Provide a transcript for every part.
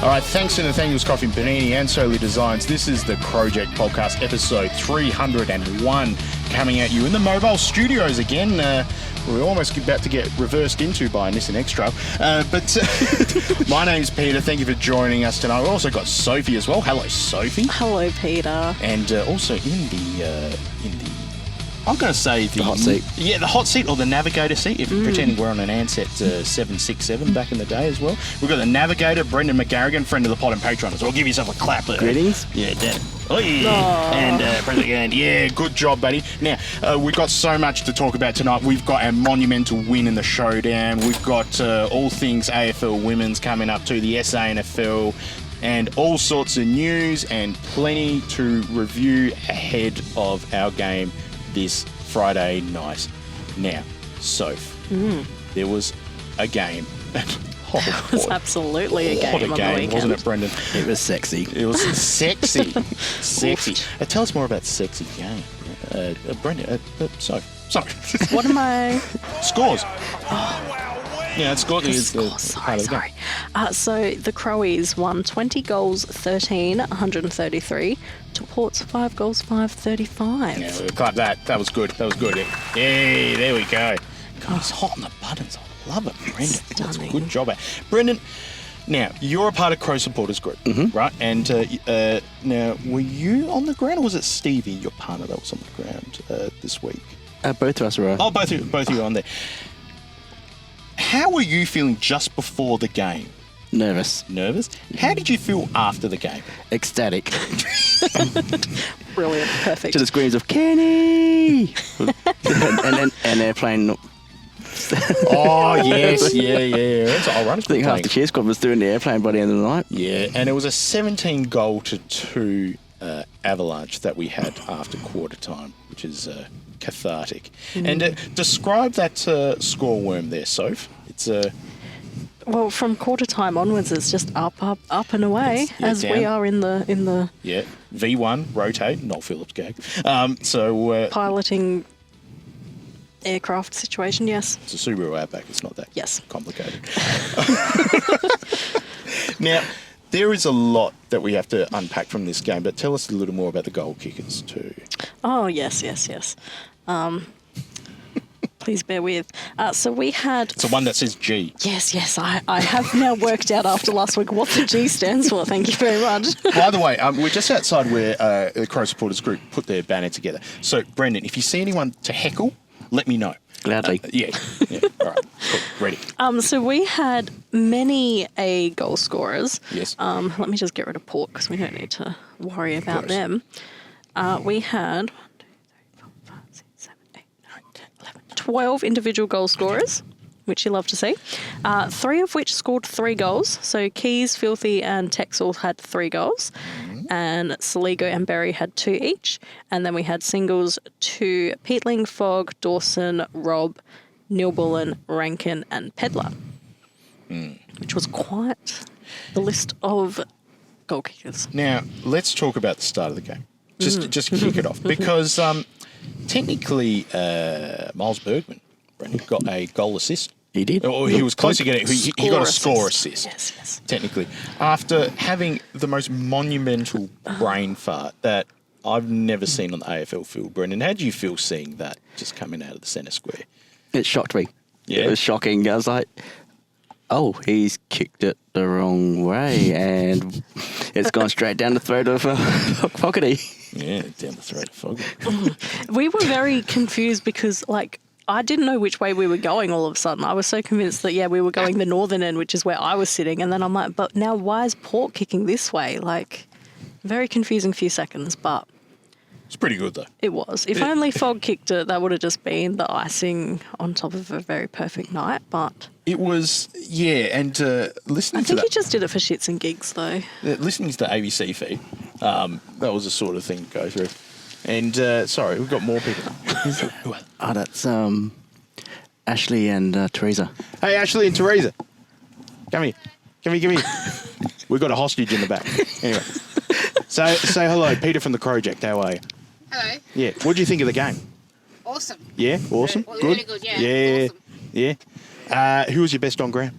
All right, thanks to Nathaniel's Coffee and Panini and Solely Designs. This is the Crowject podcast, episode 301, coming at you in the mobile studios again. We're almost about to get reversed into by Nissan X-Trail. But my name's Peter. Thank you for joining us tonight. We've also got Sophie as well. Hello, Sophie. Hello, Peter. And also in the I'm going to say the hot seat. Yeah, the hot seat or the navigator seat, if you're pretending we're on an Ansett 767 back in the day as well. We've got the navigator, Brendan McGarrigan, friend of the pod and patron as well. Give yourself a clap there. Greetings. Yeah, Dan. Oh, yeah. And Brendan, yeah, good job, buddy. Now, we've got so much to talk about tonight. We've got a monumental win in the Showdown. We've got all things AFL Women's coming up to the SANFL. And all sorts of news and plenty to review ahead of our game this Friday night. Now, Soph, there was a game. It was absolutely a game on the weekend. Wasn't it, Brendan? It was sexy. It was sexy. Sexy. Tell us more about the sexy game. Brendan, Soph. Sorry. What am I? Scores. Yeah, it's got Sorry. So the Crowies won 20 goals, 13, 133. To Port's 5 goals, 535. Yeah, we'll clap that. That was good. Hey, there we go. God, he's hot on the buttons. I love it, Brendan. That's a good job. Brendan, now, you're a part of Crow Supporters Group, right? And now, were you on the ground or was it Stevie, your partner, that was on the ground this week? Both of us were. Oh, both of you on there. How were you feeling just before the game? Nervous. Nervous? How did you feel after the game? Ecstatic. Brilliant. Perfect. To the screams of Kenny! and they're playing... Oh, yes. Yeah. That's all right. I think half the cheer squad was doing the airplane by the end of the night. Yeah, and it was a 17-2 avalanche that we had after quarter time, which is cathartic. And describe that score worm there, Soph. It's well, from quarter time onwards, it's just up and away as down. We are in the yeah V1 rotate. Noel Phillips gag. Piloting aircraft situation. Yes, it's a Subaru Outback. It's not that complicated. Now, there is a lot that we have to unpack from this game, but tell us a little more about the goal kickers too. Oh, yes. Please bear with. So we had... It's the one that says G. Yes. I have now worked out after last week what the G stands for. Thank you very much. By the way, we're just outside where the Crow Supporters Group put their banner together. So, Brendan, if you see anyone to heckle, let me know. Gladly. Yeah. All right. Cool. Ready. So we had many goal scorers. Yes. Let me just get rid of Port because we don't need to worry about them. We had 12 individual goal scorers, which you love to see. 3 of which scored 3 goals. So Keys, Filthy and Texel had 3 goals. And Saligo and Berry had 2 each. And then we had singles to Peatling, Fogg, Dawson, Robb, Neil Bullen, Rankin and Pedler. Which was quite the list of goal kickers. Now, let's talk about the start of the game. Just kick it off. Because technically, Miles Bergman, Brendan, got a goal assist. He did. Or he was close to getting it. He got a score assist. Yes. Technically. After having the most monumental brain fart that I've never seen on the AFL field, Brendan, how do you feel seeing that just coming out of the centre square? It shocked me. Yeah. It was shocking. I was like, oh, he's kicked it the wrong way and it's gone straight down the throat of Fogarty. Yeah, down the throat of Fogarty. We were very confused because, I didn't know which way we were going all of a sudden. I was so convinced that, we were going the northern end, which is where I was sitting. And then I'm like, but now why is Port kicking this way? Very confusing few seconds, but... It's pretty good, though. It was. If only Fogg kicked it, that would have just been the icing on top of a very perfect night, but... It was, and listening to that... I think he just did it for shits and gigs, though. Listening to the ABC feed, that was the sort of thing to go through. And, sorry, we've got more people. Oh, that's Ashley and Teresa. Hey, Ashley and Teresa. Come here. We've got a hostage in the back. Anyway. Say hello, Peter from the Crowject. How are you? Hello. Yeah. What do you think of the game? Awesome. Yeah? Awesome? Well, good? really good, yeah. Yeah. Awesome. Yeah. Who was your best on ground?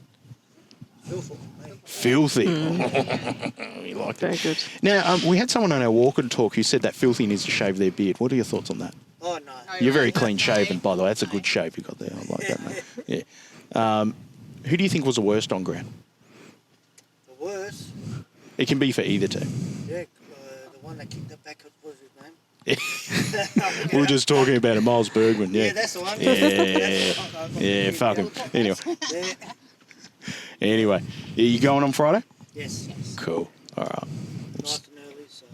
Filthy. We like Very that. good. Now, we had someone on our Walker talk who said that Filthy needs to shave their beard. What are your thoughts on that? Oh, no. You're very clean shaven, by the way. That's a good shave you got there. I like that, mate. Yeah. Who do you think was the worst on ground? The worst? It can be for either team. Yeah, the one that kicked it back, what was his name? We were just talking about it, Miles Bergman. Yeah, Yeah, that's the one. Yeah, fuck him. Anyway, Yeah. are you going on Friday? Yes. Cool. All right. Nice and early, so...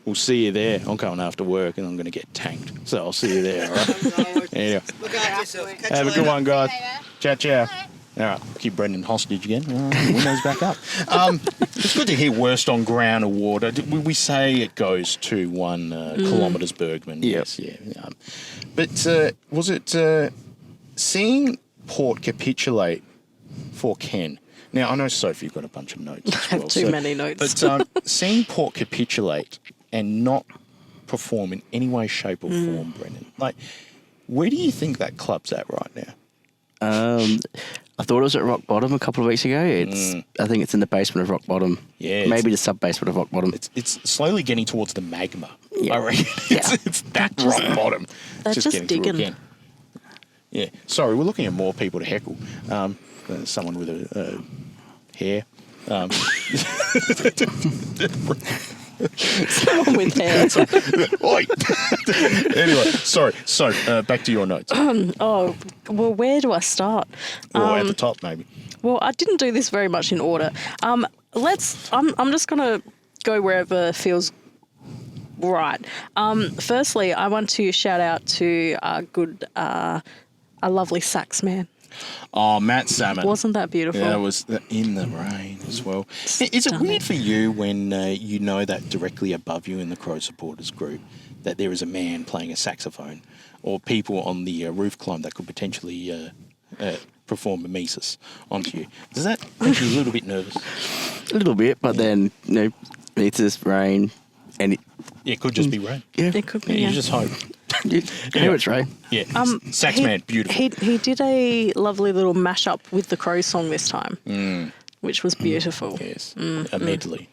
We'll see you there. I'm going after work and I'm going to get tanked. So I'll see you there, all right? Anyway, Look after yourself. Catch have you a good later. one, guys. Ciao. All right, keep Brendan hostage again. Windows back up. It's good to hear Worst on Ground award. We say it goes to 1 kilometres Bergman. Yep. Yes, yeah. But was it seeing Port capitulate for Ken? Now, I know, Sophie, you've got a bunch of notes as I have well. too many notes. But seeing Port capitulate and not perform in any way, shape or form, Brendan, like, where do you think that club's at right now? I thought it was at rock bottom a couple of weeks ago. I think it's in the basement of rock bottom. Yeah, Maybe the sub-basement of rock bottom. It's slowly getting towards the magma. Yeah. I reckon. It's that rock bottom. They're It's just getting through digging. again. Yeah. Sorry, we're looking at more people to heckle. Someone with a hair. Someone with hair. Oi. Anyway, sorry. So back to your notes. Oh, well, where do I start? Or at the top, maybe. Well, I didn't do this very much in order. I'm just gonna go wherever feels right. Firstly, I want to shout out to a lovely sax man. Oh, Matt Salmon. Wasn't that beautiful? Yeah, it was in the rain as well. Is it Stunning. weird for you when you know that directly above you in the Crow supporters group that there is a man playing a saxophone or people on the roof climb that could potentially perform mimesis onto you? Does that make you a little bit nervous? A little bit, but then, it's this rain and It could just be rain. It could be. You Yeah. just hope. Anyway, it's rain. Yeah, Saxman, beautiful. He did a lovely little mashup with the Crow song this time, which was beautiful. Yes, a medley.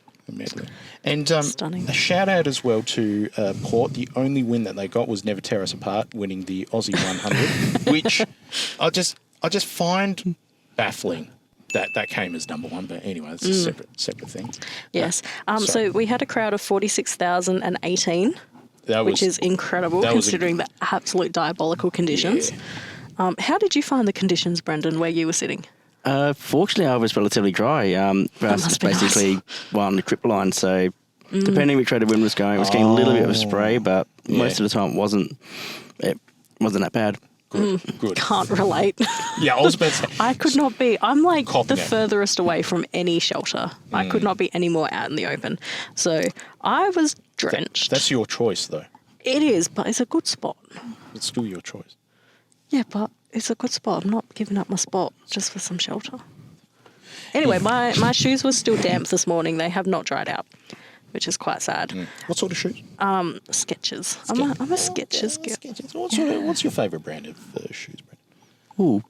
And Stunning. a shout out as well to Port. The only win that they got was Never Tear Us Apart, winning the Aussie 100, which I just find baffling that came as number one. But anyway, it's a separate thing. Yes. Sorry. So we had a crowd of 46,018. That was, Which is incredible that was considering the absolute diabolical conditions. Yeah. How did you find the conditions, Brendan, where you were sitting? Fortunately, I was relatively dry. For us, it's must be nice. basically on the trip line, so depending which way the wind was going, it was getting a little bit of a spray, but most of the time it wasn't that bad. Good. Can't relate. Yeah, I was about to say. I could not be. I'm like Copy the that. furthest away from any shelter. I could not be any more out in the open. So I was drenched. That's your choice, though. It is, but it's a good spot. It's still your choice. Yeah, but it's a good spot. I'm not giving up my spot just for some shelter. Anyway, my shoes were still damp this morning. They have not dried out, which is quite sad. What sort of shoes? Skechers. I'm a Skechers girl. Skechers. What's your favourite brand of shoes, Brendan? Ooh.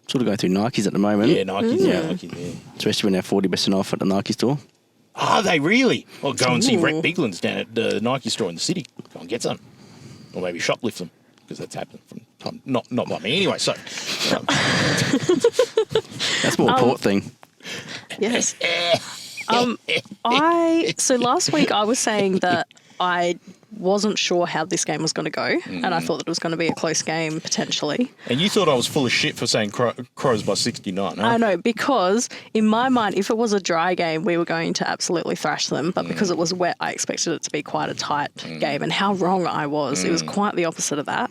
Sort of going through Nikes at the moment. Yeah, Nike. Yeah, Nike. Yeah. Especially when they're 40% off at the Nike store. Are they really? Or go and see Rhett Biglands down at the Nike store in the city. Go and get some. Or maybe shoplift them, because that's happened from time. Not by me. Anyway, so. That's more a Port thing. Yes. So last week I was saying that I wasn't sure how this game was going to go, and I thought that it was going to be a close game potentially. And you thought I was full of shit for saying Crows by 69, huh? I know, because in my mind, if it was a dry game, we were going to absolutely thrash them. But because it was wet, I expected it to be quite a tight game. And how wrong I was. It was quite the opposite of that.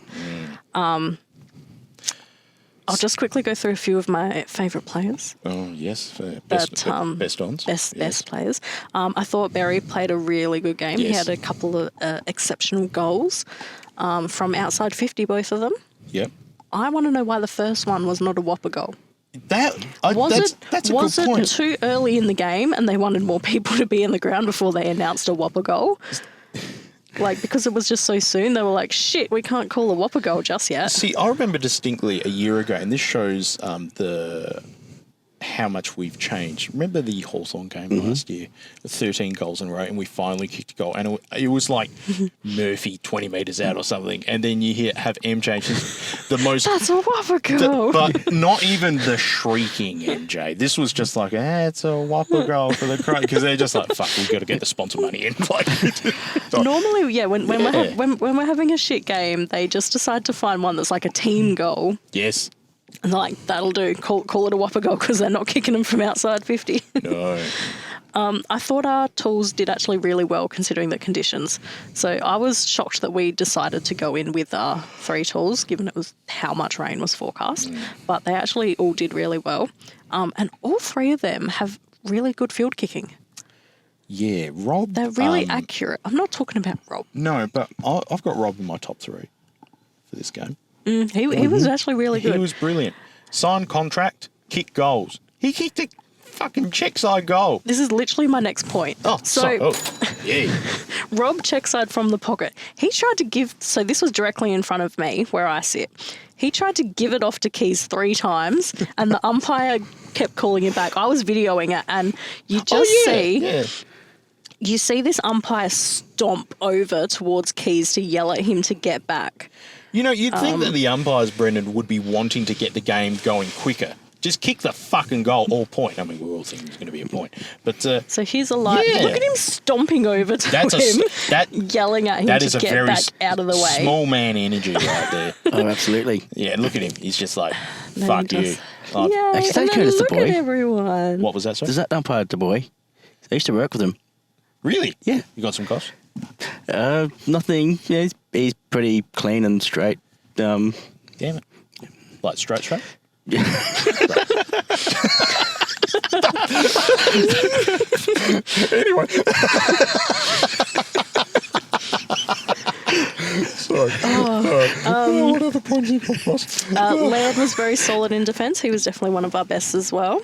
I'll just quickly go through a few of my favourite players. Oh, yes. Best ons. Best players. I thought Barry played a really good game. He Yes. had a couple of exceptional goals from outside 50, both of them. Yep. I want to know why the first one was not a whopper goal. That's a Was good point. it too early in the game and they wanted more people to be in the ground before they announced a whopper goal? Like, because it was just so soon, they were like, shit, we can't call a whopper goal just yet. See, I remember distinctly a year ago, and this shows the how much we've changed. Remember the Hawthorn game last year? 13 goals in a row, and we finally kicked a goal. And it was like Murphy 20 metres out or something. And then you have MJ, just the most... That's a whopper goal. But not even the shrieking MJ. This was just like, it's a whopper goal for the Crom. Because they're just like, fuck, we've got to get the sponsor money in. Like, normally, when we're having a shit game, they just decide to find one that's like a team goal. Yes. And they're like, that'll do. Call it a whopper goal because they're not kicking them from outside 50. No. I thought our tools did actually really well considering the conditions. So I was shocked that we decided to go in with 3 tools, given it was how much rain was forecast. But they actually all did really well. And all 3 of them have really good field kicking. Yeah, Rob. They're really accurate. I'm not talking about Rob. No, but I've got Rob in my top 3 for this game. He was actually really good. He was brilliant. Signed contract, kick goals. He kicked a fucking checkside goal. This is literally my next point. Yeah. Rob checkside from the pocket. He tried to give, so this was directly in front of me where I sit. He tried to give it off to Keys 3 times and the umpire kept calling it back. I was videoing it and you just you see this umpire stomp over towards Keys to yell at him to get back. You know, you'd think that the umpires, Brendan, would be wanting to get the game going quicker. Just kick the fucking goal, all point. I mean, we're all thinking it's going to be a point. But so here's a live. Yeah. Look at him stomping over to him, yelling at him to get back out of the way. Small man energy right there. Oh, absolutely. Yeah, look at him. He's just like, fuck you. Yeah, actually, and then look at everyone. What was that, sorry? Does that umpire Du Bois? I used to work with him. Really? Yeah. You got some costs? Nothing. Yeah, he's pretty clean and straight. Damn it. Like straight? Yeah. Anyway. Sorry. What other points you got, boss? Laird was very solid in defence. He was definitely one of our best as well.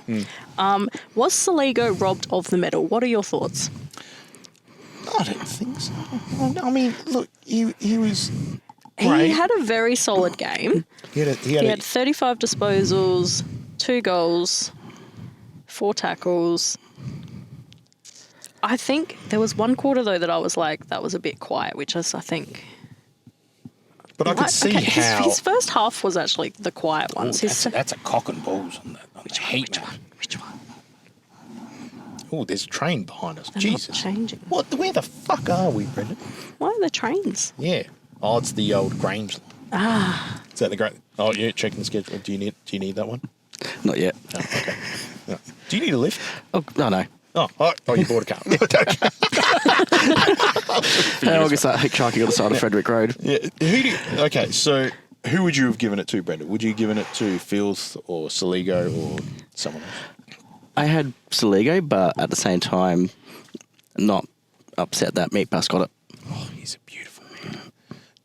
Was Saligo robbed of the medal? What are your thoughts? I don't think so. I mean, look, he was great. He had a very solid game. He had 35 disposals, 2 goals, 4 tackles. I think there was one quarter, though, that I was like, that was a bit quiet, which is, I think... But I could see how... His first half was actually the quiet ones. That's a cock and balls on that. Which one? Oh, there's a train behind us. They're Jesus. not changing. Where the fuck are we, Brendan? Why are there trains? Yeah. Oh, it's the old Grange line. Is that the great... Oh, yeah, checking the schedule. Do you need that one? Not yet. Oh, okay. No. Do you need a lift? Oh, no. Oh, you bought a car. I guess that hitchhiking on the side of Frederick Road. Yeah. Okay, so who would you have given it to, Brendan? Would you have given it to Filth or Saligo or someone else? I had Saligo, but at the same time, not upset that Meat Bus got it. Oh, he's a beautiful man.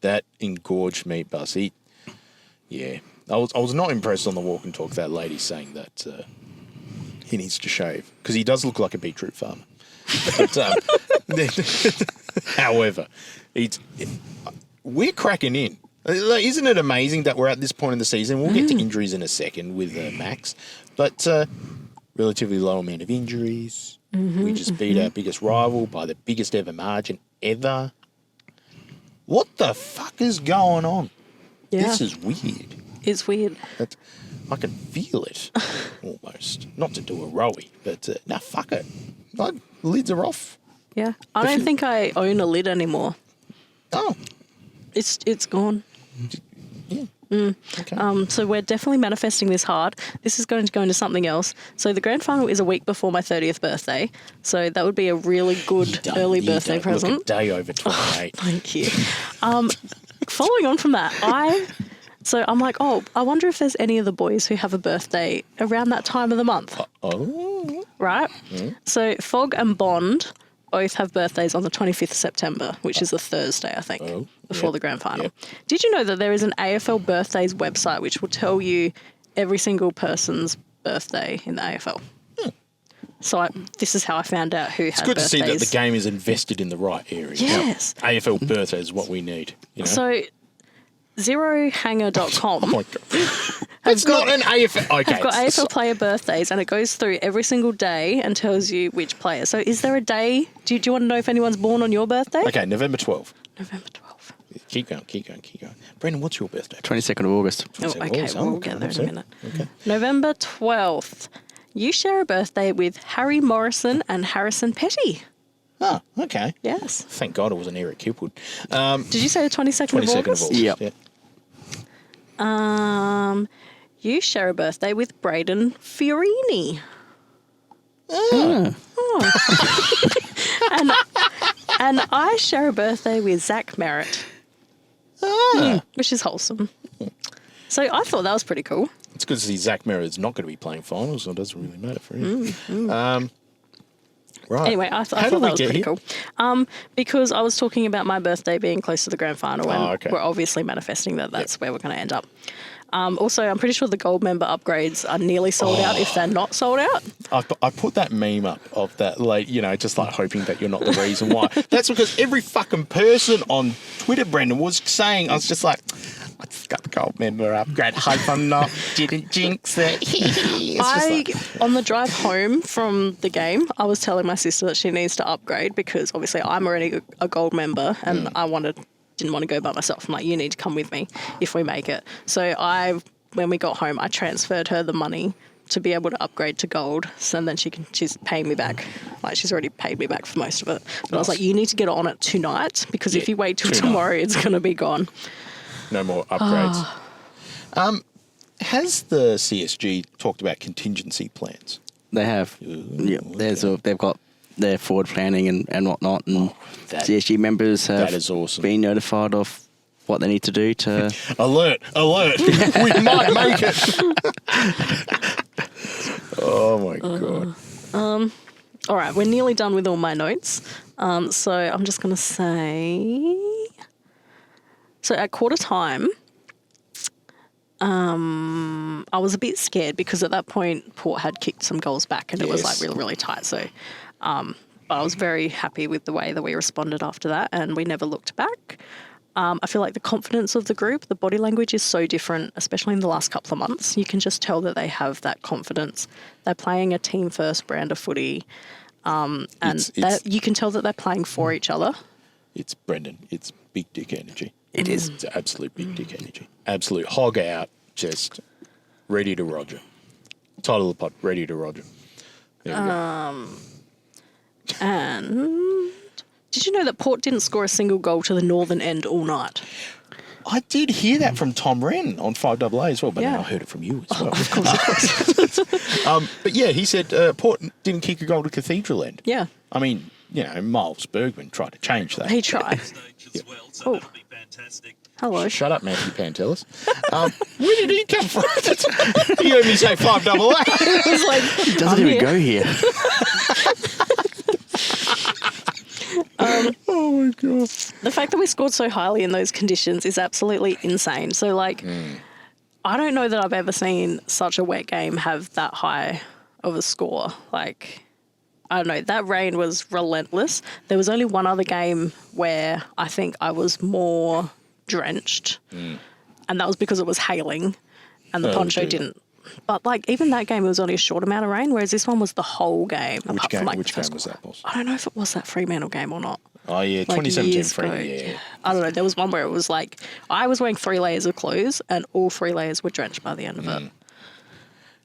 That engorged Meat Bus. Yeah. I was not impressed on the walk and talk, that lady saying that he needs to shave, because he does look like a beetroot farmer. But, however, we're cracking in. Isn't it amazing that we're at this point in the season? We'll get to injuries in a second with Max, but relatively low amount of injuries. We just beat our biggest rival by the biggest ever margin ever. What the fuck is going on? Yeah. This is weird. It's weird. I can feel it, almost. Not to do a rowie, but fuck it. Lids are off. Yeah. I don't think I own a lid anymore. Oh. It's gone. Yeah. Okay. So we're definitely manifesting this hard. This is going to go into something else. So the grand final is a week before my 30th birthday. So that would be a really good early birthday present. Look a day over 28. Thank you. Following on from that, I'm like, I wonder if there's any of the boys who have a birthday around that time of the month. Right? Mm. So Fog and Bond both have birthdays on the 25th of September, which is a Thursday, I think, before the grand final. Yep. Did you know that there is an AFL birthdays website which will tell you every single person's birthday in the AFL? So this is how I found out who had birthdays. It's good to see that the game is invested in the right area. Yes. AFL birthday is what we need. You know? So zerohanger.com It's not an AFL. Okay. I've got AFL player birthdays, and it goes through every single day and tells you which player. So is there a day? Do you want to know if anyone's born on your birthday? Okay, November 12th. November 12th. Keep going. Brendan, what's your birthday? 22nd of August. Oh, okay, we'll get there in a minute. Okay. November 12th. You share a birthday with Harry Morrison and Harrison Petty. Oh, okay. Yes. Thank God it wasn't Eric Kipwood. Did you say the 22nd of August? Yep. Yeah. You share a birthday with Braden Fiorini. Oh. And I share a birthday with Zach Merritt. Which is wholesome. So I thought that was pretty cool. It's good to see Zach Merritt's not going to be playing finals, so it doesn't really matter for him. Right. Anyway, I thought that was pretty cool. Because I was talking about my birthday being close to the grand final, and we're obviously manifesting that that's where we're going to end up. Also, I'm pretty sure the gold member upgrades are nearly sold out if they're not sold out. I put that meme up of that, like, you know, just like hoping that you're not the reason why. That's because every fucking person on Twitter, Brendan, was saying, I was just like, I just got the gold member upgrade. Hope I'm not, didn't jinx it. On the drive home from the game, I was telling my sister that she needs to upgrade because obviously I'm already a gold member and didn't want to go by myself. I'm like, you need to come with me if we make it. So when we got home, I transferred her the money to be able to upgrade to gold. So then she's paying me back. Like, she's already paid me back for most of it. But I was like, you need to get on it tonight because if you wait till tomorrow, it's going to be gone. No more upgrades. Has the CSG talked about contingency plans? They have. They've got their forward planning and whatnot, and CSG members have been notified of what they need to do to... Alert! We might make it! Oh, my God. All right, we're nearly done with all my notes. So I'm just going to say... So at quarter time, I was a bit scared because at that point Port had kicked some goals back and it was like really, really tight. So but I was very happy with the way that we responded after that and we never looked back. I feel like the confidence of the group, the body language is so different, especially in the last couple of months. You can just tell that they have that confidence. They're playing a team-first brand of footy and you can tell that they're playing for each other. It's Brendan. It's big dick energy. It is. It's absolute big dick energy. Absolute hog out, just ready to Roger. Title of the pod, ready to Roger. There we go. And did you know that Port didn't score a single goal to the northern end all night? I did hear that from Tom Wren on 5AA as well, but then I heard it from you as well. Of course. But yeah, he said Port didn't kick a goal to Cathedral End. Yeah. I mean, you know, Miles Bergman tried to change that. He tried. Oh. Hello. Shut up, Matthew Pantelis. Where did he come from? You heard me say 5AA. It was like, He doesn't even go here. Oh my God. The fact that we scored so highly in those conditions is absolutely insane. So, like, I don't know that I've ever seen such a wet game have that high of a score. Like, I don't know, that rain was relentless. There was only one other game where I think I was more drenched, and that was because it was hailing and the poncho didn't. But, like, even that game, it was only a short amount of rain, whereas this one was the whole game. Which game was that, boss? I don't know if it was that Fremantle game or not. Oh, yeah, Like 2017 Fremantle, yeah. I don't know, there was one where it was like, I was wearing 3 layers of clothes and all 3 layers were drenched by the end of it.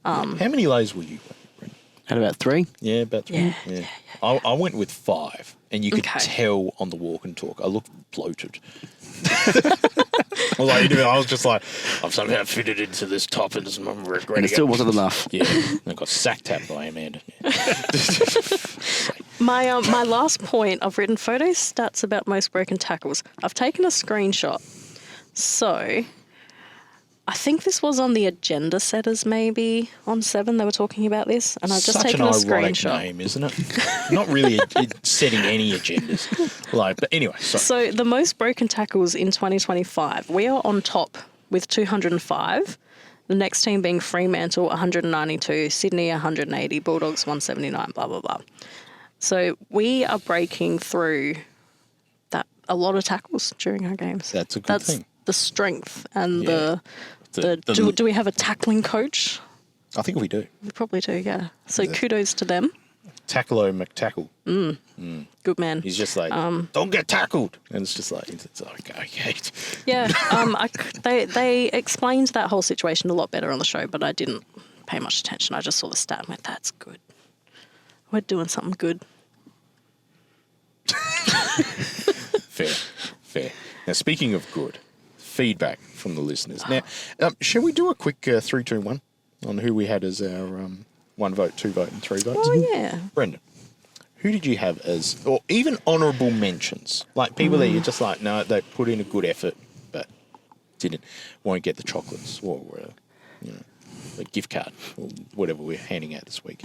How many layers were you wearing? Had about 3. Yeah, about 3. Yeah. I went with 5, and you could tell on the walk and talk. I looked bloated. I was just like, I've somehow fitted into this top and I'm regretting it. And it still wasn't enough. Yeah, I got sack tapped by Amanda. My last point, I've written photo stats about most broken tackles. I've taken a screenshot. So I think this was on the agenda setters maybe on 7. They were talking about this, and I've just taken a screenshot. Such an ironic name, isn't it? Not really setting any agendas. But anyway. So the most broken tackles in 2025, we are on top with 205. The next team being Fremantle, 192, Sydney, 180, Bulldogs, 179, blah, blah, blah. So we are breaking through a lot of tackles during our games. That's a good thing. The strength and the Do we have a tackling coach? I think we do. We probably do, yeah. So kudos to them. Tackle-o McTackle. Good man. He's just like, don't get tackled. And it's just like, it's like okay. Yeah, they explained that whole situation a lot better on the show, but I didn't pay much attention. I just saw the stat and went, that's good. We're doing something good. Fair. Now, speaking of good, feedback from the listeners. Now, shall we do a quick 3, 2, 1 on who we had as our 1 vote, 2 vote, and 3 votes? Oh, yeah. Brendan, who did you have as, or even honourable mentions? Like people that you're just like, no, they put in a good effort, but won't get the chocolates or, a gift card or whatever we're handing out this week.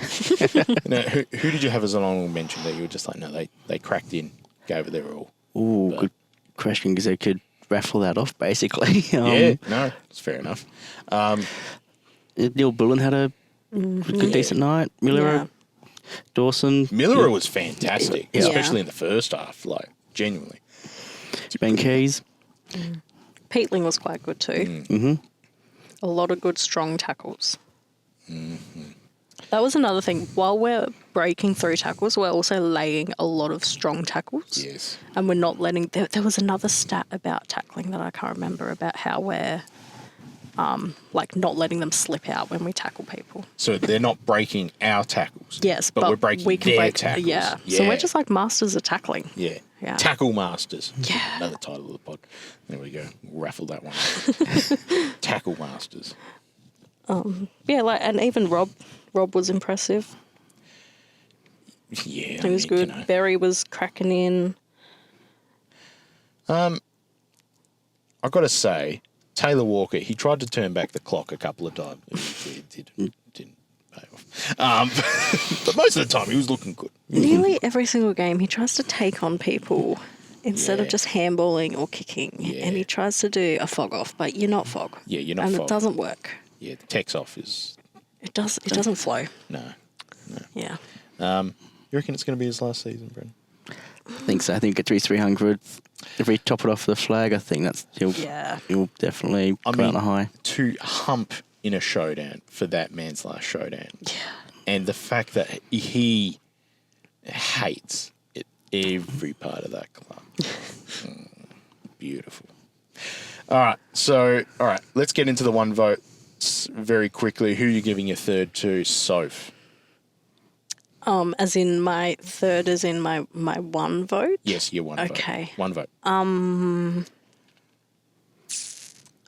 Now, who did you have as an honourable mention that you were just like, no, they cracked in, gave it their all? Ooh, good question, because they could raffle that off, basically. No, it's fair enough. Neil Bullen had a good, decent night. Miller, Dawson. Miller was fantastic, especially in the first half, like, genuinely. Ben Keys. Peatling was quite good too. Mm-hmm. A lot of good, strong tackles. That was another thing. While we're breaking through tackles, we're also laying a lot of strong tackles. Yes. And we're not letting... There was another stat about tackling that I can't remember, about how we're not letting them slip out when we tackle people. So they're not breaking our tackles. Yes, but we're breaking their tackles. Yeah. So we're just like masters of tackling. Yeah. Tackle masters. Yeah. Another title of the pod. There we go. We'll raffle that one. Tackle masters. And even Rob was impressive. Yeah. He was good. Berry was cracking in. I've got to say, Taylor Walker, he tried to turn back the clock a couple of times. It didn't pay off. But most of the time, he was looking good. Nearly every single game, he tries to take on people instead of just handballing or kicking. Yeah. And he tries to do a fog off, but you're not fog. Yeah, you're not fog. And it doesn't work. Yeah, the text off is... It doesn't flow. No. Yeah. You reckon it's going to be his last season, Brendan? I think so. I think it's 300. If we top it off the flag, I think he'll definitely go out on a high. To hump in a showdown for that man's last showdown. Yeah. And the fact that he hates every part of that club. Beautiful. All right, let's get into the 1 vote very quickly. Who are you giving your third to, Soph? As in my third, as in my 1 vote? Yes, your 1 vote. Okay. 1 vote. I'm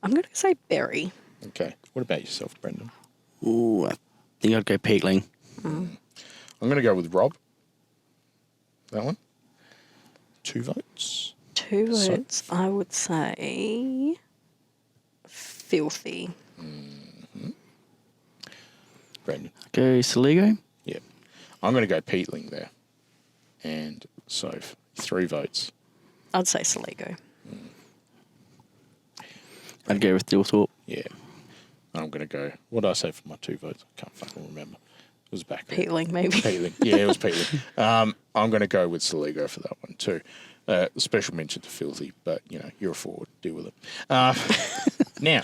going to say Berry. Okay. What about yourself, Brendan? Ooh, I think I'd go Peatling. I'm going to go with Rob. That one. 2 votes. 2 votes. I would say Filthy. Brendan. Go Saligo. Yep. I'm going to go Peatling there. And Soph. 3 votes. I'd say Saligo. I'd go with Dilthorpe. Yeah. I'm going to go... What did I say for my 2 votes? I can't fucking remember. It was back there. Peatling, maybe. Peatling. Yeah, it was Peatling. I'm going to go with Saligo for that one too. Special mention to Filthy, but, you're a forward. Deal with it. Now,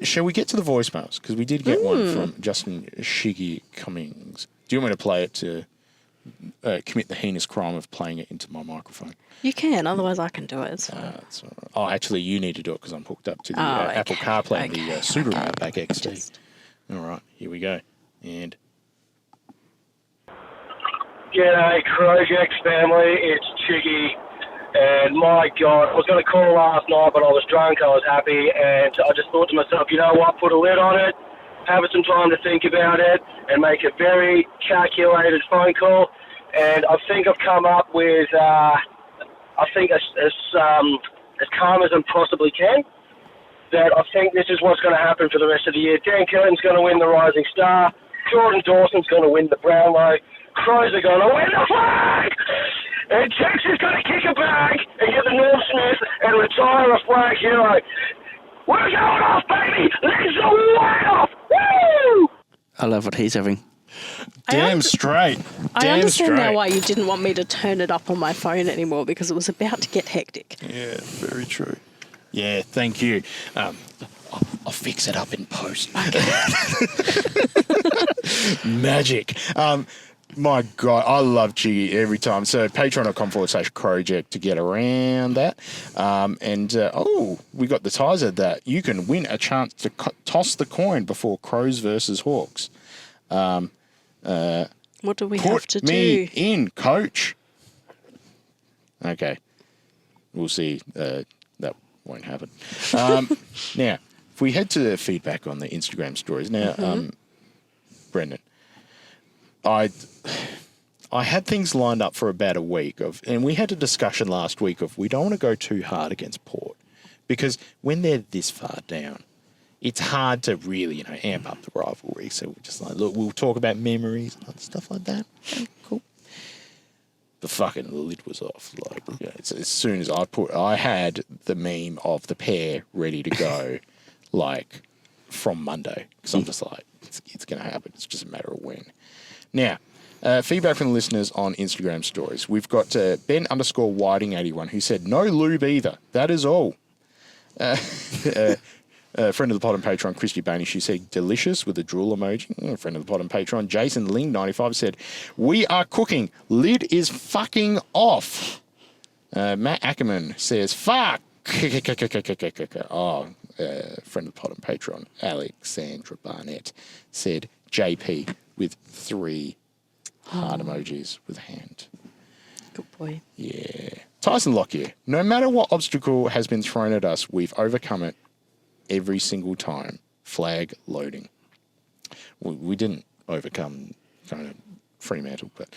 shall we get to the voicemails? Because we did get one from Justin Shiggy Cummings. Do you want me to play it to commit the heinous crime of playing it into my microphone? You can, otherwise I can do it. So. That's all right. Oh, actually, you need to do it because I'm hooked up to the Apple CarPlay and the Subaru Outback XT. All right, here we go. And... G'day, Crowject family. It's Chiggy. And my God, I was going to call last night, but I was drunk. I was happy. And I just thought to myself, you know what? Put a lid on it, have some time to think about it, and make a very calculated phone call. And I think I've come up with, as calm as I possibly can, that I think this is what's going to happen for the rest of the year. Dan Curtin's going to win the Rising Star. Jordan Dawson's going to win the Brownlow. Crows are going to win the flag! And Tex is going to kick a bag and get the Norm Smith and retire a flag hero. We're going off, baby! Legs are way off! Woo! I love what he's having. Damn straight. I understand now why you didn't want me to turn it up on my phone anymore, because it was about to get hectic. Yeah, very true. Yeah, thank you. I'll fix it up in post. Magic. My God, I love Jiggy every time. So patreon.com/Crowject to get around that. We got the teaser that you can win a chance to toss the coin before Crows versus Hawks. What do we have to Put me do? in, coach. Okay. We'll see. That won't happen. Now, if we head to the feedback on the Instagram stories. Now, Brendan, I had things lined up for about a week and we had a discussion last week of we don't want to go too hard against Port because when they're this far down, it's hard to really, amp up the rivalry. So we're just like, look, we'll talk about memories and stuff like that. Okay, cool. The fucking lid was off. Like, as soon as I had the meme of the pair ready to go, like from Monday, because I'm just like, it's going to happen. It's just a matter of when. Now, feedback from the listeners on Instagram stories. We've got Ben_Whiting81 who said, no lube either. That is all. Friend of the pod and Patreon, Christy Bainish, she said, delicious with a drool emoji. Friend of the pod and Patreon, Jason Ling95 said, we are cooking. Lid is fucking off. Matt Ackerman says, fuck. Friend of the pod and Patreon, Alexandra Barnett said, JP with 3 heart emojis with a hand. Good boy. Yeah. Tyson Lockyer, no matter what obstacle has been thrown at us, we've overcome it every single time. Flag loading. We didn't overcome kind of Fremantle, but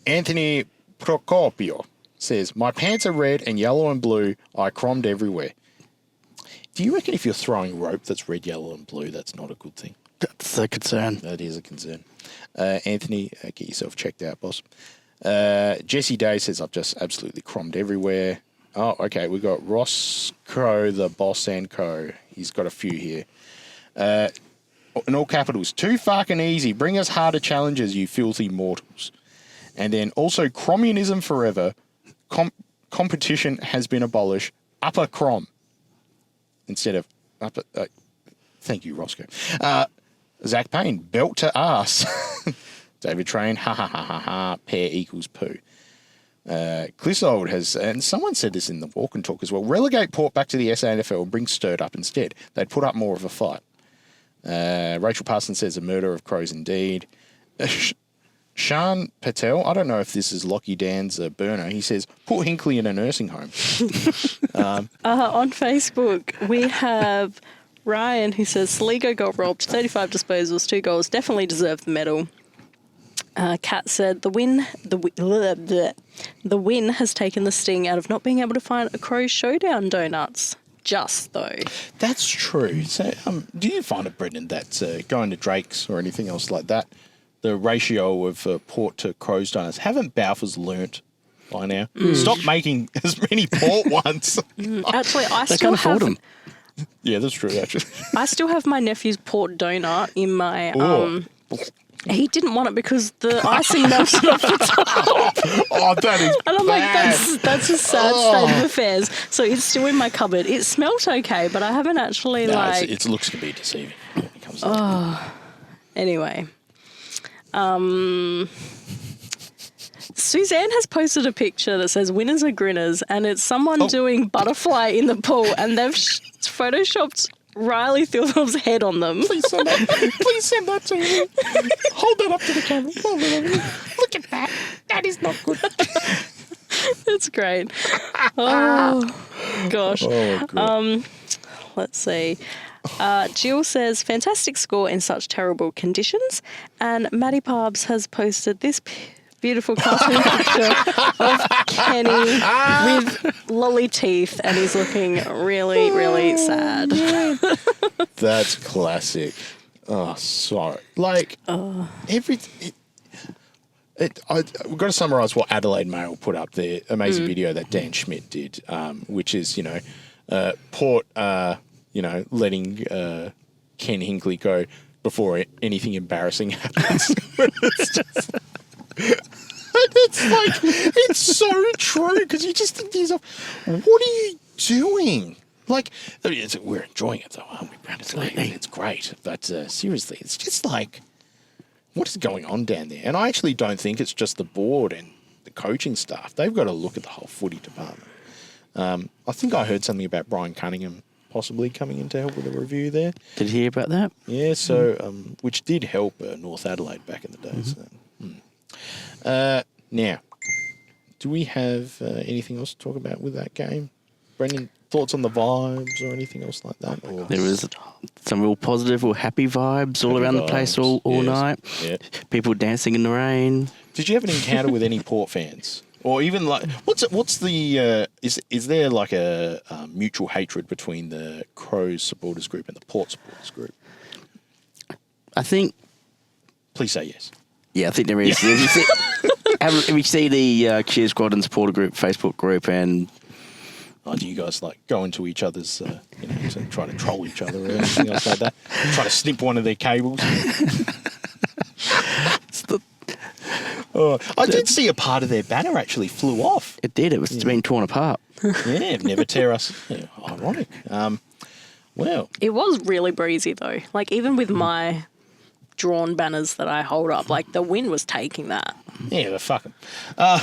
Anthony Procopio says, my pants are red and yellow and blue. I crommed everywhere. Do you reckon if you're throwing rope that's red, yellow and blue, that's not a good thing? That's a concern. That is a concern. Anthony, get yourself checked out, boss. Jesse Day says, I've just absolutely crommed everywhere. Oh, okay. We've got Ross Crow, the boss and co. He's got a few here. In all capitals, too fucking easy. Bring us harder challenges, you filthy mortals. And then also, Crommunism forever. Competition has been abolished. Upper Crom. Instead of upper... thank you, Roscoe. Zach Payne, belt to ass. David Train, ha ha ha ha ha, pair equals poo. Clissold has, and someone said this in the walk and talk as well, relegate Port back to the SANFL and bring Sturt up instead. They'd put up more of a fight. Rachel Parsons says a murder of Crows indeed. Shan Patel, I don't know if this is Lockie Dan's burner. He says, put Hinkley in a nursing home. On Facebook, we have Ryan who says, Sligo got robbed, 35 disposals, 2 goals, definitely deserved the medal. Kat said, the win has taken the sting out of not being able to find a Crow Showdown donuts. Just though. That's true. So, do you find it, Brendan, that going to Drake's or anything else like that, the ratio of Port to Crows donuts, haven't Balfours learnt by now? Stop making as many Port ones. Actually, I They still can't afford have. them. Yeah, that's true, actually. I still have my nephew's Port donut in my. He didn't want it because the icing melted off the top. Oh, that is And I'm bad. like, that's a sad state of affairs. So it's still in my cupboard. It smelt okay, but I haven't actually It looks to be deceiving when it comes to Anyway. Suzanne has posted a picture that says winners are grinners, and it's someone doing butterfly in the pool, and they've photoshopped Riley Thilthorpe's head on them. Please send that to me. Hold that up to the camera. Look at that. That is not good. It's great. Oh, gosh. Oh, good. Let's see. Jill says, fantastic score in such terrible conditions. And Maddie Parbs has posted this beautiful cartoon picture of Kenny with lolly teeth, and he's looking really, really sad. That's classic. Oh, sorry. Like, we've got to summarise what Adelaide Mail put up there. Amazing video that Dan Schmidt did, which is, Port, letting Ken Hinkley go before anything embarrassing happens. It's so true, because you just think to yourself, what are you doing? Like, we're enjoying it, though, aren't we, Brad? It's great. But seriously, it's just like, what is going on down there? And I actually don't think it's just the board and the coaching staff. They've got to look at the whole footy department. I think I heard something about Brian Cunningham possibly coming in to help with a review there. Did you hear about that? Yeah, so, which did help North Adelaide back in the day. So. Now, do we have anything else to talk about with that game? Brendan, thoughts on the vibes or anything else like that? Or? There was some real positive or happy vibes all around the place all night. Yeah. People dancing in the rain. Did you have an encounter with any Port fans? Or even like, what's the, is there like a mutual hatred between the Crows supporters group and the Port supporters group? I think. Please say yes. Yeah, I think there is. If you see the Cheer Squad and supporter group, Facebook group, and. Do you guys like go into each other's, try to troll each other or anything else like that? Try to snip one of their cables? I did see a part of their banner actually flew off. It did. It was being torn apart. Yeah, never tear us. Yeah, ironic. Well. It was really breezy though. Like even with my drawn banners that I hold up, like the wind was taking that. Yeah, but fuck them. I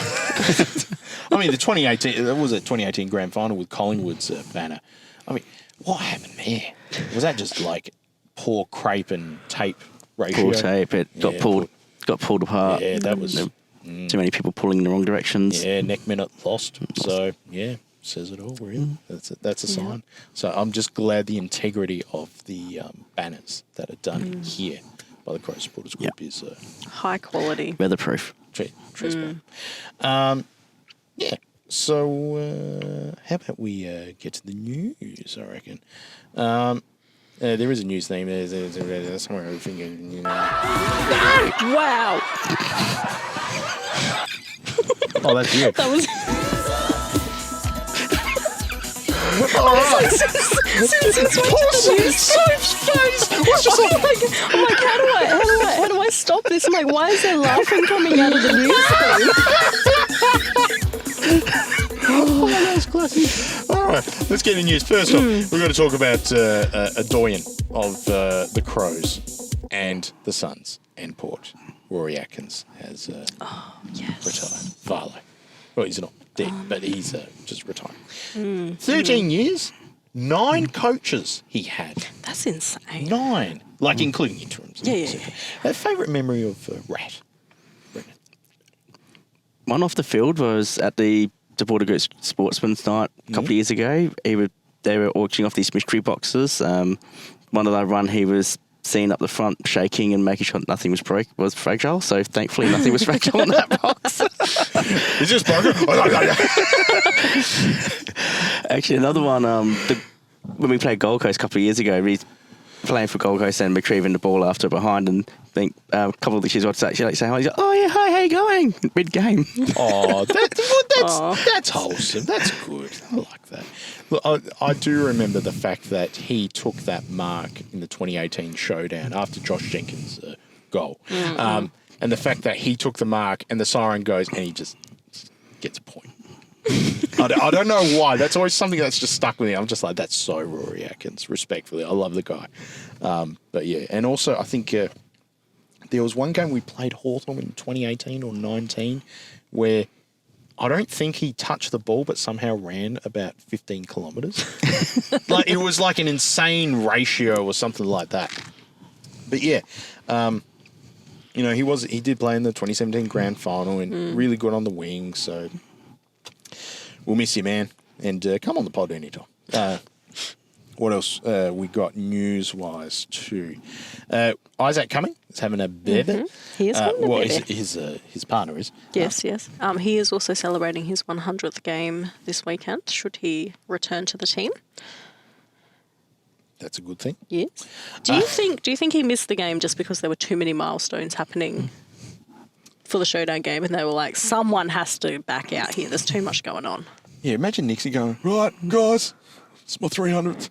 mean, the 2018 grand final with Collingwood's banner. I mean, what happened there? Was that just like poor crepe and tape ratio? Poor tape. It got pulled apart. Yeah, that was too many people pulling in the wrong directions. Yeah, neck minute lost. So yeah, says it all. Really, that's a sign. So I'm just glad the integrity of the banners that are done here by the Crow Supporters Group is high quality, weatherproof. Yeah. So how about we get to the news? I reckon. There is a news theme. There's somewhere I'm thinking. Wow. Oh, that's you. That was. I'm like, how do I stop this? I'm like, why is there laughing coming out of the news? Oh, that was classic. All right, let's get in news. First off, we're going to talk about a doyen of the Crows and the Suns and Port. Rory Atkins has retired. Varlo. Well, he's not dead, but he's just retiring. 13 years, 9 coaches he had. That's insane. 9, like including interims. Yeah. Favourite memory of Rat? Brendan? One off the field was at the Supporter Group Sportsman's Night a couple of years ago. They were auctioning off these mystery boxes. One of the run, he was seen up the front shaking and making sure that nothing was fragile. So thankfully nothing was fragile in that box. Is this broken? Actually, another one, when we played Gold Coast a couple of years ago, we playing for Gold Coast and retrieving the ball after behind, and I think a couple of the kids wanted to actually say, he's like, oh yeah, hi, how you going? Mid-game. Oh, that's wholesome. That's good. I like that. Look, I do remember the fact that he took that mark in the 2018 Showdown after Josh Jenkins' goal. And the fact that he took the mark and the siren goes and he just gets a point. I don't know why. That's always something that's just stuck with me. I'm just like, that's so Rory Atkins, respectfully. I love the guy. But yeah, and also I think there was one game we played Hawthorn in 2018 or 19 where I don't think he touched the ball, but somehow ran about 15 kilometres. Like it was like an insane ratio or something like that. But yeah, he did play in the 2017 grand final and really good on the wing. So we'll miss you, man. And come on the pod anytime. What else we got news-wise too? Isaac Cumming is having a baby. He is having a baby. His partner is. Yes. He is also celebrating his 100th game this weekend, should he return to the team. That's a good thing. Yes. Do you think he missed the game just because there were too many milestones happening for the Showdown game and they were like, someone has to back out here, there's too much going on? Yeah, imagine Nixie going, right, guys, it's my 300th.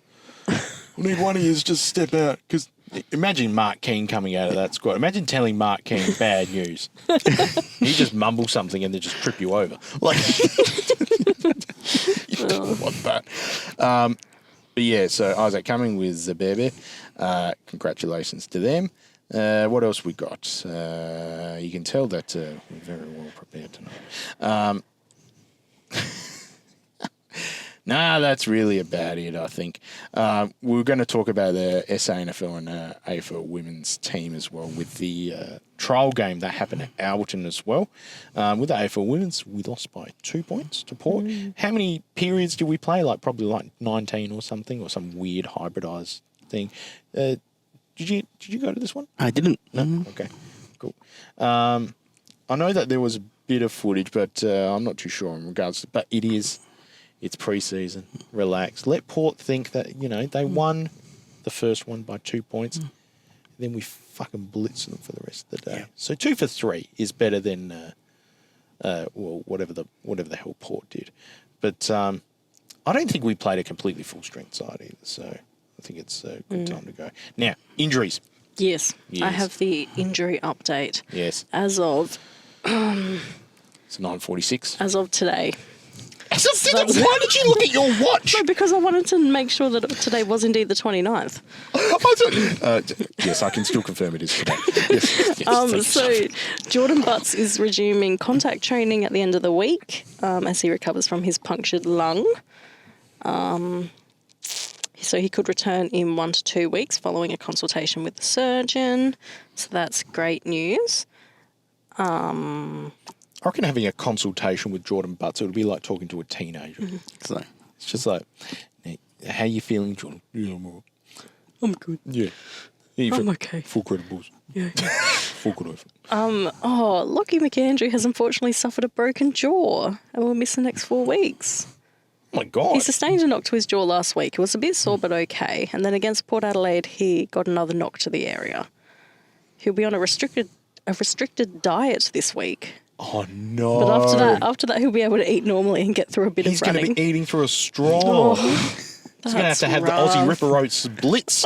We need one of you to just step out. Because imagine Mark Keane coming out of that squad. Imagine telling Mark Keane bad news. He just mumble something and then just trip you over. Like, you don't want that. But yeah, so Isaac Cumming with Zabebe. Congratulations to them. What else we got? You can tell that we're very well prepared tonight. Nah, that's really about it, I think. We're going to talk about the SANFL and AFL women's team as well with the trial game that happened at Alberton as well. With the AFL women's, we lost by 2 points to Port. How many periods did we play? Probably 19 or something, or some weird hybridised thing. Did you go to this one? I didn't. No? Okay, cool. I know that there was a bit of footage, but I'm not too sure in regards to... But it's pre-season. Relax. Let Port think that, they won the first one by 2 points. Then we fucking blitz them for the rest of the day. Yeah. So 2 for 3 is better than, whatever the hell Port did. But I don't think we played a completely full-strength side either, so I think it's a good time to go. Now, injuries. Yes, I have the injury update. Yes. As of... It's 9:46. As of today. Why did you look at your watch? No, because I wanted to make sure that today was indeed the 29th. Yes, I can still confirm it is today. Yes, so Jordan Butts is resuming contact training at the end of the week as he recovers from his punctured lung. So he could return in 1 to 2 weeks following a consultation with the surgeon. So that's great news. I reckon having a consultation with Jordan Butts, it would be like talking to a teenager. So it's just like, how you feeling, Jordan? Yeah, I'm good. Yeah. I'm okay. Full credit, boys. Yeah. Full credit. Lockie McAndrew has unfortunately suffered a broken jaw and will miss the next 4 weeks. Oh my God. He sustained a knock to his jaw last week. It was a bit sore but okay. And then against Port Adelaide, he got another knock to the area. He'll be on a restricted diet this week. Oh no! But after that, he'll be able to eat normally and get through a bit of running. He's going to be eating through a straw. He's going to have the Aussie Ripper Oats Blitz.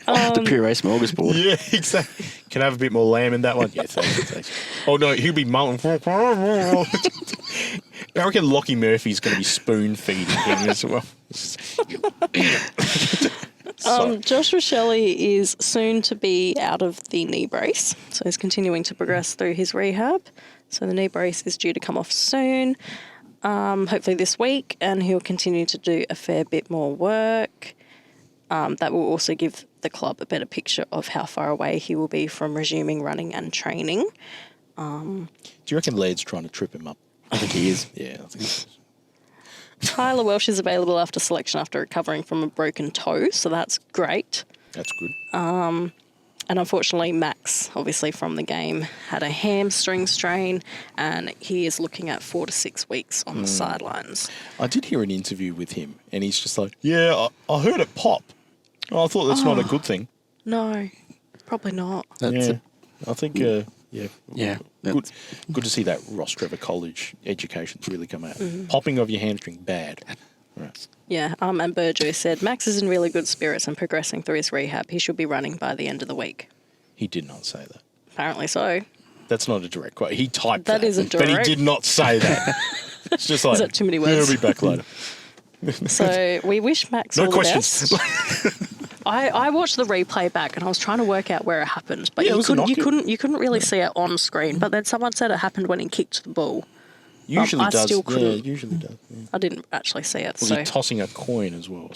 The puree smorgasbord. Yeah, exactly. Can I have a bit more lamb in that one? Yeah, thanks. Oh no, he'll be mulling. I reckon Lockie Murphy's going to be spoon feeding him as well. Joshua Shelley is soon to be out of the knee brace, so he's continuing to progress through his rehab. So the knee brace is due to come off soon, hopefully this week, and he'll continue to do a fair bit more work. That will also give the club a better picture of how far away he will be from resuming running and training. Do you reckon Laird's trying to trip him up? I think he is. Yeah, I think he is. Tyler Welsh is available after selection after recovering from a broken toe, so that's great. That's good. And unfortunately, Max, obviously from the game, had a hamstring strain, and he is looking at 4 to 6 weeks on the sidelines. I did hear an interview with him, and he's just like, I heard it pop. I thought that's not a good thing. No, probably not. I think, Yeah. Good to see that Ross Trevor College education's really come out. Popping of your hamstring, bad. Right. Yeah, and Burjo said, Max is in really good spirits and progressing through his rehab. He should be running by the end of the week. He did not say that. Apparently so. That's not a direct quote. He typed that. That is a direct. But he did not say that. It's just like, is that too many words? Yeah, I'll be back later. So we wish Max all the best. I watched the replay back and I was trying to work out where it happened, but you couldn't really see it on screen. But then someone said it happened when he kicked the ball. Usually I does. still couldn't. Yeah, it usually does. Yeah. I didn't actually see it. Was he tossing a coin as well?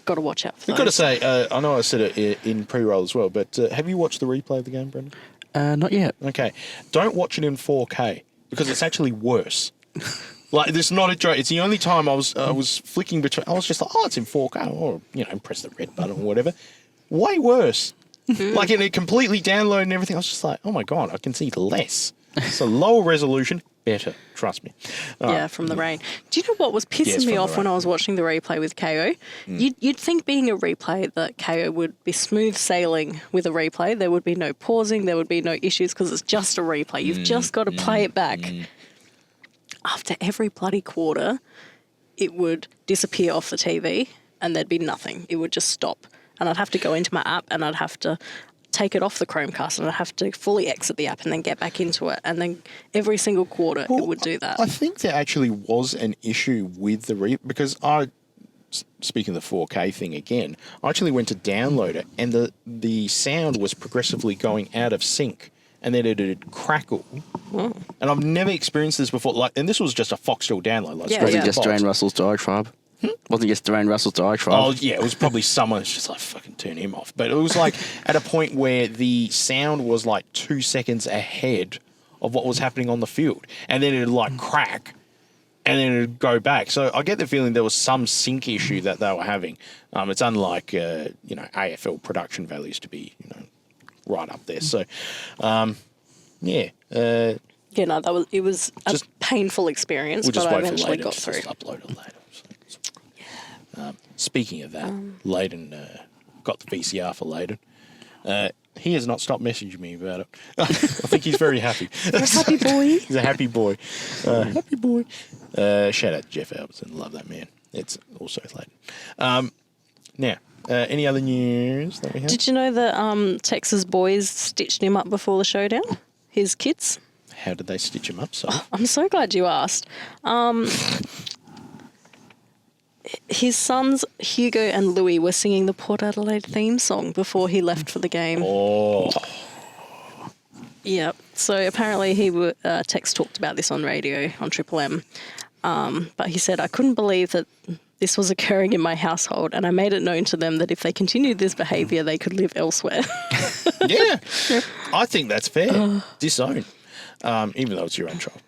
Got to watch out for I've got to say, I know I said it in pre-roll as well, but have you watched the replay of the game, Brendan? Not yet. Okay. Don't watch it in 4K because it's actually worse. Like, this is not a joke. It's the only time I was flicking between. I was just like, it's in 4K, or press the red button or whatever. Way worse. Like, it completely downloaded and everything. I was just like, oh my God, I can see less. So lower resolution, better. Trust me. From the rain. Do you know what was pissing me off when I was watching the replay with KO? You'd think being a replay that KO would be smooth sailing with a replay. There would be no pausing. There would be no issues because it's just a replay. You've just got to play it back. After every bloody quarter, it would disappear off the TV and there'd be nothing. It would just stop. And I'd have to go into my app and I'd have to take it off the Chromecast and I'd have to fully exit the app and then get back into it. And then every single quarter it would do that. I think there actually was an issue with because speaking of the 4K thing again, I actually went to download it and the sound was progressively going out of sync and then it'd crackle. Oh. And I've never experienced this before. And this was just a Foxtel download. Wasn't just Dwayne Russell's diatribe? Wasn't just Dwayne Russell's diatribe? Oh, yeah, it was probably someone who's just like, fucking turn him off. But it was like at a point where the sound was like 2 seconds ahead of what was happening on the field. And then it'd like crack and then it'd go back. So I get the feeling there was some sync issue that they were having. It's unlike, AFL production values to be, right up there. So, yeah. It was a painful experience, We'll just but I wait for eventually Lleyton got to through. just upload it later. Speaking of that, Lleyton got the VCR for Lleyton. He has not stopped messaging me about it. I think he's very happy. Happy boy. He's a happy boy. Happy boy. Shout out to Jeff Albertson. Love that man. It's also Lleyton. Now, any other news that we have? Did you know that Texas boys stitched him up before the showdown? His kids? How did they stitch him up? So I'm so glad you asked. His sons, Hugo and Louis, were singing the Port Adelaide theme song before he left for the game. Oh. Yeah. So apparently Tex talked about this on radio on Triple M. But he said, I couldn't believe that this was occurring in my household, and I made it known to them that if they continued this behaviour, they could live elsewhere. Yeah. I think that's fair. Disown. Even though it's your own child.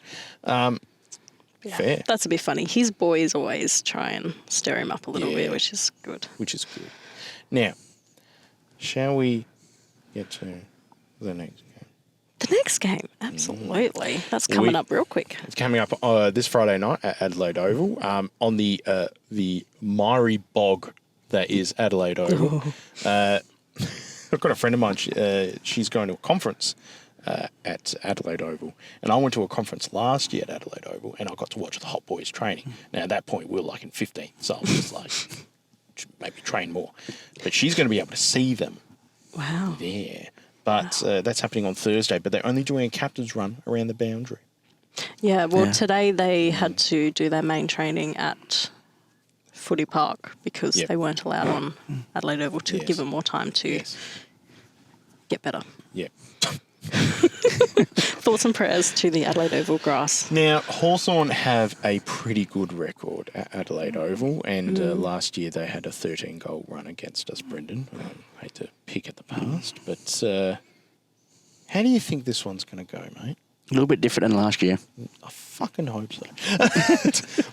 Yeah, fair. that's a bit funny. His boys always try and stir him up a little bit, which is good. Which is good. Now, shall we get to the next game? The next game, absolutely. That's coming up real quick. It's coming up this Friday night at Adelaide Oval on the miry bog that is Adelaide Oval. I've got a friend of mine, she's going to a conference at Adelaide Oval. And I went to a conference last year at Adelaide Oval and I got to watch the Hot Boys training. Now, at that point, we were like in 15th, so I was just like, maybe train more. But she's going to be able to see them. Wow. There. But that's happening on Thursday, but they're only doing a captain's run around the boundary. Yeah, well, today they had to do their main training at Footy Park because they weren't allowed on Adelaide Oval to give them more time to get better. Yeah. Thoughts and prayers to the Adelaide Oval grass. Now, Hawthorn have a pretty good record at Adelaide Oval, and last year they had a 13-goal run against us, Brendan. I hate to pick at the past, but how do you think this one's going to go, mate? A little bit different than last year. I fucking hope so.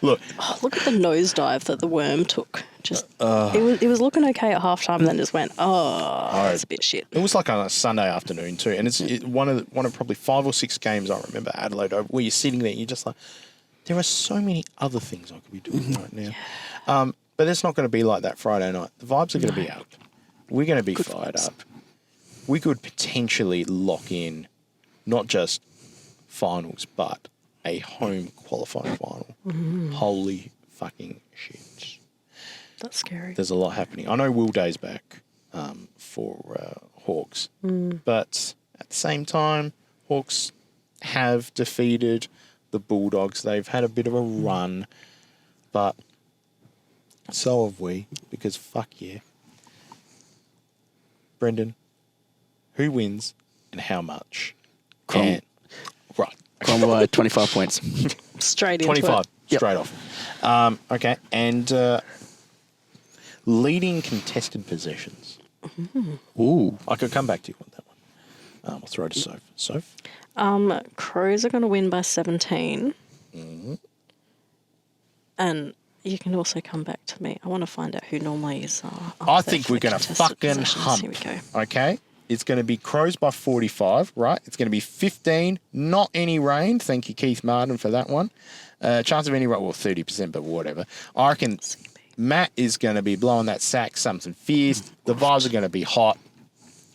Look. Oh, look at the nosedive that the worm took. Just it was looking okay at halftime, and then just went, it's a bit shit. It was like on a Sunday afternoon too, and it's one of probably 5 or 6 games I remember at Adelaide Oval where you're sitting there and you're just like, there are so many other things I could be doing right now. But it's not going to be like that Friday night. The vibes are going to be up. We're going to be fired up. We could potentially lock in not just finals, but a home qualifying final. Holy fucking shit. That's scary. There's a lot happening. I know Will Day's back for Hawks, but at the same time, Hawks have defeated the Bulldogs. They've had a bit of a run, but so have we, because fuck yeah. Brendan, who wins and how much? Crom. Right. Crom by 25 points. Straight into 25, it. straight off. Okay, and leading contested possessions. Ooh. I could come back to you on that one. I'll throw to Soph. Soph? Crows are going to win by 17. And you can also come back to me. I want to find out who normally is. I think we're going to fucking hump. Here we go. Okay? It's going to be Crows by 45, right? It's going to be 15, not any rain. Thank you, Keith Martin, for that one. Chance of any rain, well, 30%, but whatever. I reckon Matt is going to be blowing that sack something fierce. The vibes are going to be hot.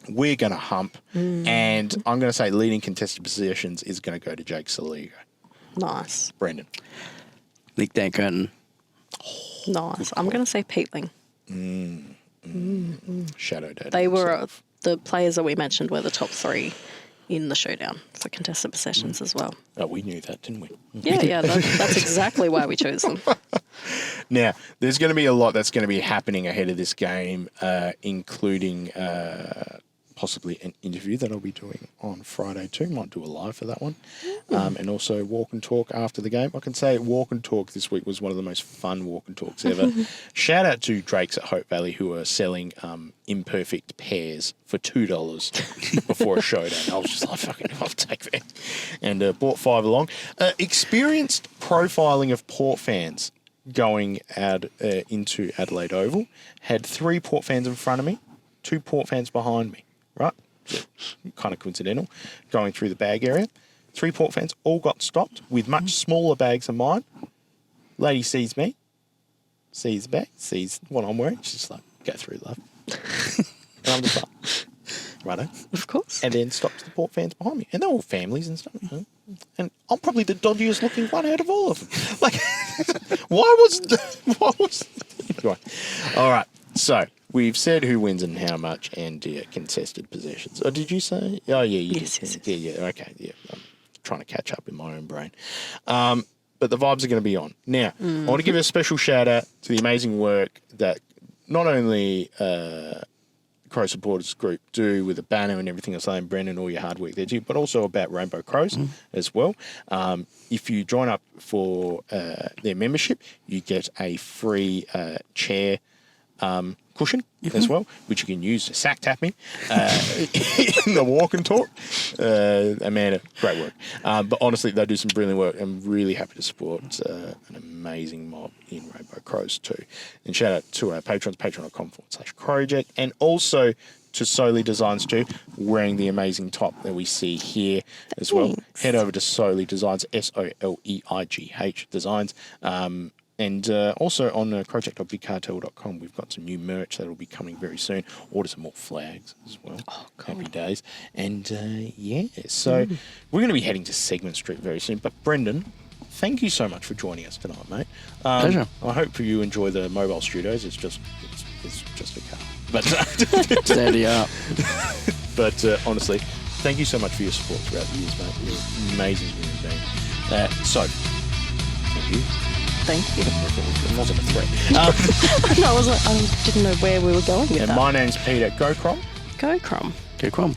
We're going to hump. And I'm going to say leading contested possessions is going to go to Jake Saligo. Nice. Brendan. Nick Dankirton. Nice. I'm going to say Peatling. Shadow Dad. They were the players that we mentioned were the top 3 in the showdown for contested possessions as well. Oh, we knew that, didn't we? Yeah, that's exactly why we chose them. Now, there's going to be a lot that's going to be happening ahead of this game, including possibly an interview that I'll be doing on Friday too. Might do a live for that one. And also walk and talk after the game. I can say walk and talk this week was one of the most fun walk and talks ever. Shout out to Drake's at Hope Valley who are selling imperfect pears for $2 before a showdown. I was just like, fucking, I'll take that. And bought 5 along. Experienced profiling of Port fans going out into Adelaide Oval. Had 3 Port fans in front of me, 2 Port fans behind me. Right? Kind of coincidental. Going through the bag area. 3 Port fans all got stopped with much smaller bags than mine. Lady sees me, sees the bag, sees what I'm wearing. She's like, go through, love. And I'm just like, righto. Of course. And then stops the Port fans behind me. And they're all families and stuff. And I'm probably the dodgiest looking one out of all of them. Like, why was... Anyway. All right. So, we've said who wins and how much and contested possessions. Oh, did you say? Oh, yeah, you Yes, did. yes. Yeah, okay. Yeah, I'm trying to catch up in my own brain. But the vibes are going to be on. Now, I want to give a special shout out to the amazing work that not only Crow Supporters Group do with the banner and everything else, and Brendan, all your hard work there too, but also about Rainbow Crows as well. If you join up for their membership, you get a free chair cushion as well, which you can use to sack tap me in the walk and talk. Amanda, great work. But honestly, they do some brilliant work. I'm really happy to support an amazing mob in Rainbow Crows too. And shout out to our patrons, patreon.com/Crowject, and also to Solely Designs too, wearing the amazing top that we see here as well. Head over to Solely Designs, SOLEIGH Designs. And also on crowject.bigcartel.com, we've got some new merch that will be coming very soon. Order some more flags as well. Oh, cool. Happy days. And so we're going to be heading to Segment Street very soon. But Brendan, thank you so much for joining us tonight, mate. Pleasure. I hope you enjoy the mobile studios. It's just a car. But Steady up. But honestly, thank you so much for your support throughout the years, mate. You're an amazing human being. So, thank you. Thank you. It wasn't a threat. No, I didn't know where we were going with And that. my name's Peter. Go Crom. Go, Crom. Go Crom.